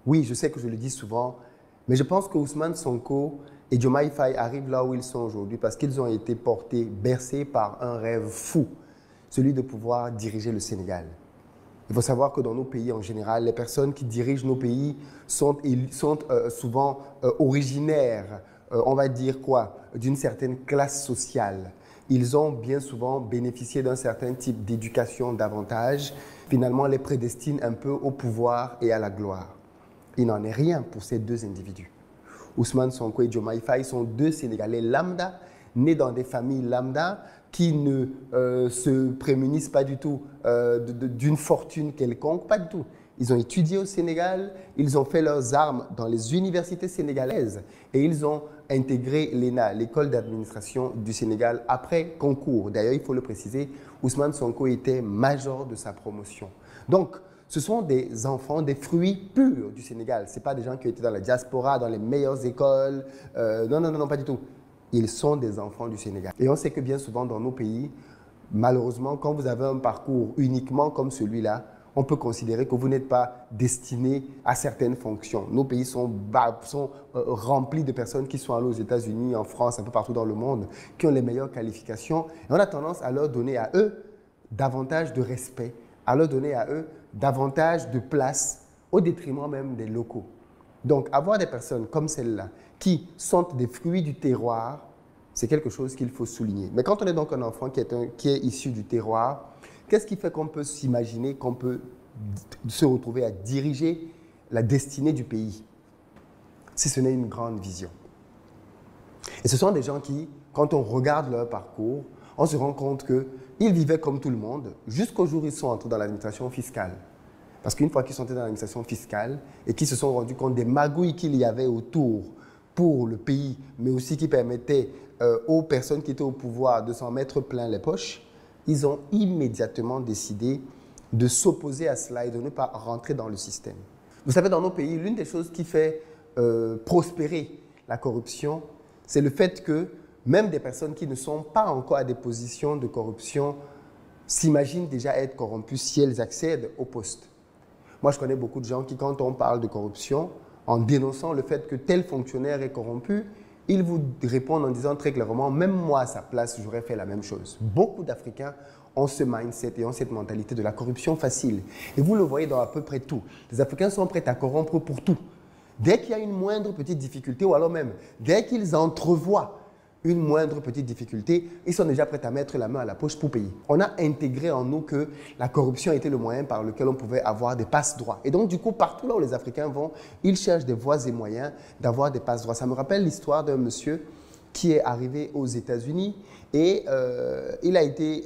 Oui, je sais que je le dis souvent, mais je pense que Ousmane Sonko et Diomaye Faye arrivent là où ils sont aujourd'hui parce qu'ils ont été portés, bercés par un rêve fou, celui de pouvoir diriger le Sénégal. Il faut savoir que dans nos pays en général, les personnes qui dirigent nos pays sont souvent originaires, on va dire quoi, d'une certaine classe sociale. Ils ont bien souvent bénéficié d'un certain type d'éducation davantage, finalement les prédestinent un peu au pouvoir et à la gloire. Il n'en est rien pour ces deux individus. Ousmane Sonko et Diomaye Faye sont deux Sénégalais lambda, nés dans des familles lambda, qui ne se prémunissent pas du tout d'une fortune quelconque, pas du tout. Ils ont étudié au Sénégal, ils ont fait leurs armes dans les universités sénégalaises et ils ont intégré l'ENA, l'école d'administration du Sénégal, après concours. D'ailleurs, il faut le préciser, Ousmane Sonko était major de sa promotion. Donc, ce sont des enfants, des fruits purs du Sénégal. Ce n'est pas des gens qui étaient dans la diaspora, dans les meilleures écoles. Non, pas du tout. Ils sont des enfants du Sénégal. Et on sait que bien souvent dans nos pays, malheureusement, quand vous avez un parcours uniquement comme celui-là, on peut considérer que vous n'êtes pas destiné à certaines fonctions. Nos pays sont remplis de personnes qui sont allées aux États-Unis, en France, un peu partout dans le monde, qui ont les meilleures qualifications. Et on a tendance à leur donner à eux davantage de respect, à leur donner à eux davantage de place, au détriment même des locaux. Donc, avoir des personnes comme celle-là, qui sont des fruits du terroir, c'est quelque chose qu'il faut souligner. Mais quand on est donc un enfant qui est issu du terroir, qu'est-ce qui fait qu'on peut s'imaginer qu'on peut se retrouver à diriger la destinée du pays, si ce n'est une grande vision? Et ce sont des gens qui, quand on regarde leur parcours, on se rend compte qu'ils vivaient comme tout le monde jusqu'au jour où ils sont entrés dans l'administration fiscale. Parce qu'une fois qu'ils sont entrés dans l'administration fiscale et qu'ils se sont rendus compte des magouilles qu'il y avait autour pour le pays, mais aussi qui permettaient aux personnes qui étaient au pouvoir de s'en mettre plein les poches, ils ont immédiatement décidé de s'opposer à cela et de ne pas rentrer dans le système. Vous savez, dans nos pays, l'une des choses qui fait prospérer la corruption, c'est le fait que même des personnes qui ne sont pas encore à des positions de corruption s'imaginent déjà être corrompues si elles accèdent au poste. Moi, je connais beaucoup de gens qui, quand on parle de corruption, en dénonçant le fait que tel fonctionnaire est corrompu, ils vous répondent en disant très clairement, même moi à sa place, j'aurais fait la même chose. Beaucoup d'Africains ont ce mindset et ont cette mentalité de la corruption facile. Et vous le voyez dans à peu près tout. Les Africains sont prêts à corrompre pour tout. Dès qu'il y a une moindre petite difficulté, ou alors même, dès qu'ils entrevoient une moindre petite difficulté, ils sont déjà prêts à mettre la main à la poche pour payer. On a intégré en nous que la corruption était le moyen par lequel on pouvait avoir des passe-droits. Et donc, du coup, partout là où les Africains vont, ils cherchent des voies et moyens d'avoir des passe-droits. Ça me rappelle l'histoire d'un monsieur qui est arrivé aux États-Unis et il a été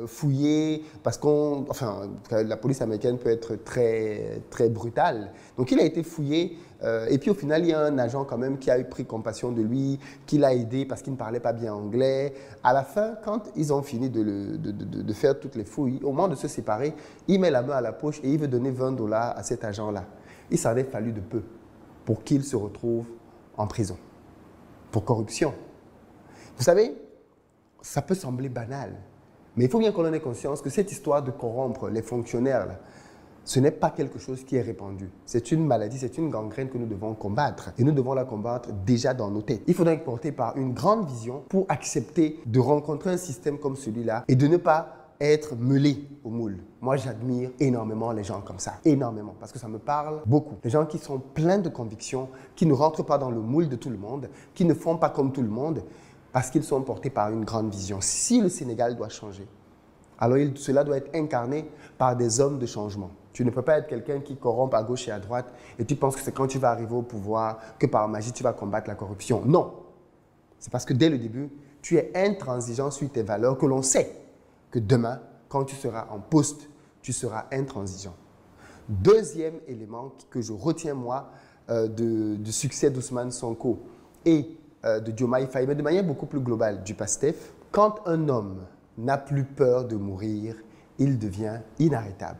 fouillé parce la police américaine peut être très, très brutale. Donc, il a été fouillé et puis au final, il y a un agent quand même qui a eu pris compassion de lui, qui l'a aidé parce qu'il ne parlait pas bien anglais. À la fin, quand ils ont fini de faire toutes les fouilles, au moment de se séparer, il met la main à la poche et il veut donner $20 à cet agent-là. Il s'en est fallu de peu pour qu'il se retrouve en prison pour corruption. Vous savez, ça peut sembler banal, mais il faut bien qu'on en ait conscience que cette histoire de corrompre les fonctionnaires, là, ce n'est pas quelque chose qui est répandu. C'est une maladie, c'est une gangrène que nous devons combattre. Et nous devons la combattre déjà dans nos têtes. Il faudra être porté par une grande vision pour accepter de rencontrer un système comme celui-là et de ne pas être meulé au moule. Moi, j'admire énormément les gens comme ça. Énormément, parce que ça me parle beaucoup. Les gens qui sont pleins de convictions, qui ne rentrent pas dans le moule de tout le monde, qui ne font pas comme tout le monde, parce qu'ils sont portés par une grande vision. Si le Sénégal doit changer, alors cela doit être incarné par des hommes de changement. Tu ne peux pas être quelqu'un qui corrompt à gauche et à droite et tu penses que c'est quand tu vas arriver au pouvoir que par magie tu vas combattre la corruption. Non. C'est parce que dès le début, tu es intransigeant sur tes valeurs que l'on sait que demain, quand tu seras en poste, tu seras intransigeant. Deuxième élément que je retiens moi du succès d'Ousmane Sonko et de Diomaye Faye, mais de manière beaucoup plus globale du PASTEF, quand un homme n'a plus peur de mourir, il devient inarrêtable.